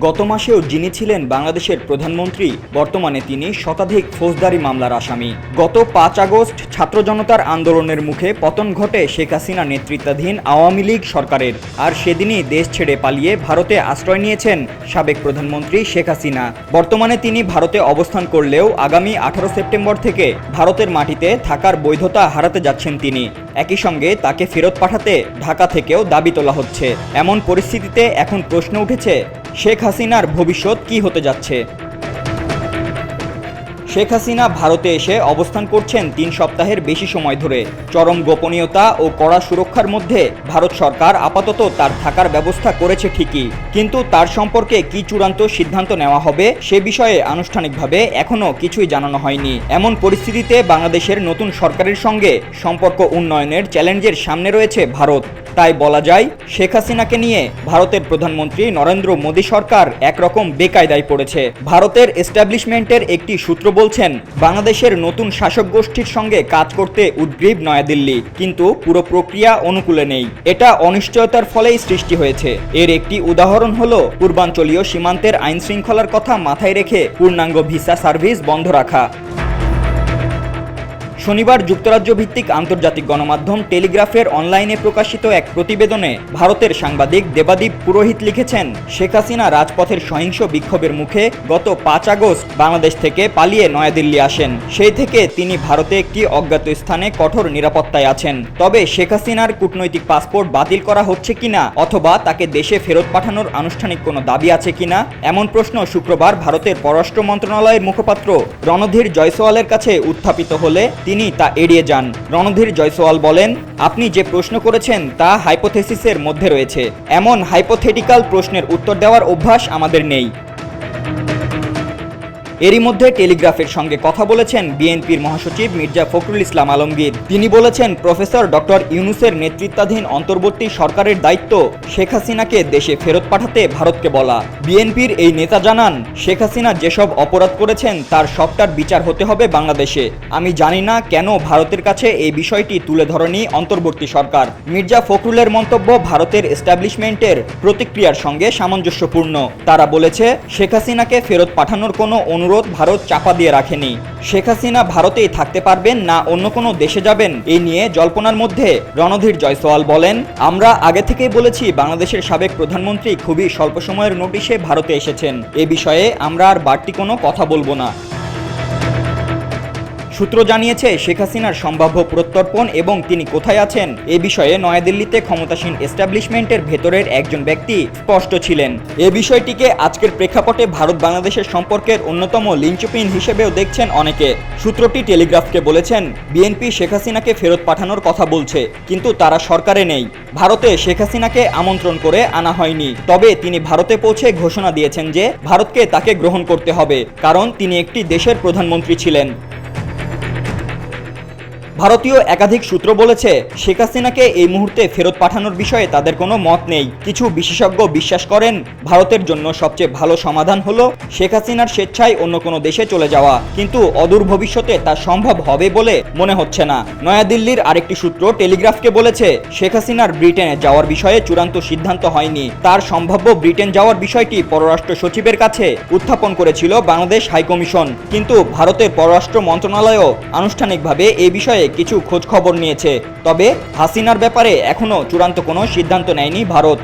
গত মাসেও যিনি ছিলেন বাংলাদেশের প্রধানমন্ত্রী, বর্তমানে তিনি শতাধিক ফৌজদারি মামলার আসামি। গত ৫ আগস্ট ছাত্র জনতার আন্দোলনের মুখে পতন ঘটে শেখ হাসিনা নেতৃত্বাধীন আওয়ামী লীগ সরকারের। আর সেদিনই দেশ ছেড়ে পালিয়ে ভারতে আশ্রয় নিয়েছেন সাবেক প্রধানমন্ত্রী শেখ হাসিনা। বর্তমানে তিনি ভারতে অবস্থান করলেও আগামী ১৮ সেপ্টেম্বর থেকে ভারতের মাটিতে থাকার বৈধতা হারাতে যাচ্ছেন তিনি। একই সঙ্গে তাকে ফেরত পাঠাতে ঢাকা থেকেও দাবি তোলা হচ্ছে। এমন পরিস্থিতিতে এখন প্রশ্ন উঠেছে, শেখ হাসিনার ভবিষ্যৎ কি হতে যাচ্ছে? শেখ হাসিনা ভারতে এসে অবস্থান করছেন ৩ সপ্তাহের বেশি সময় ধরে। চরম গোপনীয়তা ও কড়া সুরক্ষার মধ্যে ভারত সরকার আপাতত তার থাকার ব্যবস্থা করেছে ঠিকই, কিন্তু তার সম্পর্কে কি চূড়ান্ত সিদ্ধান্ত নেওয়া হবে সে বিষয়ে আনুষ্ঠানিকভাবে এখনও কিছুই জানানো হয়নি। এমন পরিস্থিতিতে বাংলাদেশের নতুন সরকারের সঙ্গে সম্পর্ক উন্নয়নের চ্যালেঞ্জের সামনে রয়েছে ভারত। তাই বলা যায়, শেখ হাসিনাকে নিয়ে ভারতের প্রধানমন্ত্রী নরেন্দ্র মোদী সরকার একরকম বেকায়দায় পড়েছে। ভারতের এস্টাবলিশমেন্টের একটি সূত্র বলছেন, বাংলাদেশের নতুন শাসক গোষ্ঠীর সঙ্গে কাজ করতে উদ্গ্রীব নয়াদিল্লি, কিন্তু পুরো প্রক্রিয়া অনুকূলে নেই। এটা অনিশ্চয়তার ফলেই সৃষ্টি হয়েছে। এর একটি উদাহরণ হলো পূর্বাঞ্চলীয় সীমান্তের আইন শৃঙ্খলার কথা মাথায় রেখে পূর্ণাঙ্গ ভিসা সার্ভিস বন্ধ রাখা। শনিবার যুক্তরাজ্য ভিত্তিক আন্তর্জাতিক গণমাধ্যম টেলিগ্রাফের অনলাইনে প্রকাশিত এক প্রতিবেদনে ভারতের সাংবাদিক দেবাদীপ পুরোহিত লিখেছেন, শেখ হাসিনা রাজপথের সহিংস বিক্ষোভের মুখে গত ৫ আগস্ট বাংলাদেশ থেকে পালিয়ে নয়াদিল্লি আসেন। সেই থেকে তিনি ভারতে একটি অজ্ঞাত স্থানে কঠোর নিরাপত্তায় আছেন। তবে শেখ হাসিনার কূটনৈতিক পাসপোর্ট বাতিল করা হচ্ছে কিনা অথবা তাকে দেশে ফেরত পাঠানোর আনুষ্ঠানিক কোনো দাবি আছে কিনা, এমন প্রশ্ন শুক্রবার ভারতের পররাষ্ট্র মন্ত্রণালয়ের মুখপাত্র রণধীর জয়সওয়ালের কাছে উত্থাপিত হলে তিনি তা এড়িয়ে যান। রণধীর জয়সওয়াল বলেন, আপনি যে প্রশ্ন করেছেন তা হাইপোথেসিসের মধ্যে রয়েছে। এমন হাইপোথেটিক্যাল প্রশ্নের উত্তর দেওয়ার অভ্যাস আমাদের নেই। এরই মধ্যে টেলিগ্রাফের সঙ্গে কথা বলেছেন বিএনপির মহাসচিব মির্জা ফখরুল ইসলাম আলমগীর। তিনি বলেছেন, প্রফেসর ডক্টর ইউনূসের নেতৃত্বাধীন অন্তর্বর্তী সরকারের দায়িত্ব শেখ হাসিনাকে দেশে ফেরত পাঠাতে ভারতকে বলা। বিএনপির এই নেতা জানান, শেখ হাসিনা যেসব অপরাধ করেছেন তার সবটার বিচার হতে হবে বাংলাদেশে। আমি জানি না কেন ভারতের কাছে এই বিষয়টি তুলে ধরেনি অন্তর্বর্তী সরকার। মির্জা ফখরুলের মন্তব্য ভারতের এস্টাবলিশমেন্টের প্রতিক্রিয়ার সঙ্গে সামঞ্জস্যপূর্ণ। তারা বলেছে, শেখ হাসিনাকে ফেরত পাঠানোর কোনো অনুরোধ ভারত চাপা দিয়ে রাখেনি। শেখ হাসিনা ভারতেই থাকতে পারবেন না অন্য কোনো দেশে যাবেন, এই নিয়ে জল্পনার মধ্যে রণধীর জয়সওয়াল বলেন, আমরা আগে থেকেই বলেছি বাংলাদেশের সাবেক প্রধানমন্ত্রী খুবই স্বল্প সময়ের নোটিশে ভারতে এসেছেন। এ বিষয়ে আমরা আর বাড়তি কোনো কথা বলবো না। সূত্র জানিয়েছে, শেখ হাসিনার সম্ভাব্য প্রত্যর্পণ এবং তিনি কোথায় আছেন এ বিষয়ে নয়াদিল্লিতে ক্ষমতাসীন এস্টাবলিশমেন্টের ভেতরের একজন ব্যক্তি স্পষ্ট ছিলেন। এ বিষয়টিকে আজকের প্রেক্ষাপটে ভারত বাংলাদেশের সম্পর্কের অন্যতম লিঞ্চপিন হিসেবেও দেখছেন অনেকে। সূত্রটি টেলিগ্রাফকে বলেছেন, বিএনপি শেখ হাসিনাকে ফেরত পাঠানোর কথা বলছে, কিন্তু তারা সরকারে নেই। ভারতে শেখ হাসিনাকে আমন্ত্রণ করে আনা হয়নি। তবে তিনি ভারতে পৌঁছে ঘোষণা দিয়েছেন যে ভারতকে তাকে গ্রহণ করতে হবে, কারণ তিনি একটি দেশের প্রধানমন্ত্রী ছিলেন। ভারতীয় একাধিক সূত্র বলেছে, শেখ হাসিনাকে এই মুহূর্তে ফেরত পাঠানোর বিষয়ে তাদের কোনো মত নেই। কিছু বিশেষজ্ঞ বিশ্বাস করেন, ভারতের জন্য সবচেয়ে ভালো সমাধান হলো শেখ হাসিনার স্বেচ্ছায় অন্য কোনো দেশে চলে যাওয়া, কিন্তু অদূর ভবিষ্যতে তা সম্ভব হবে বলে মনে হচ্ছে না। নয়াদিল্লির আরেকটি সূত্র টেলিগ্রাফকে বলেছে, শেখ হাসিনার ব্রিটেনে যাওয়ার বিষয়ে চূড়ান্ত সিদ্ধান্ত হয়নি। তার সম্ভাব্য ব্রিটেন যাওয়ার বিষয়টি পররাষ্ট্র সচিবের কাছে উত্থাপন করেছিল বাংলাদেশ হাইকমিশন, কিন্তু ভারতের পররাষ্ট্র মন্ত্রণালয়ও আনুষ্ঠানিকভাবে এই বিষয়ে কিছু খোঁজ খবর নিয়েছে। তবে হাসিনার ব্যাপারে এখনো চূড়ান্ত কোনো সিদ্ধান্ত নেয়নি ভারত।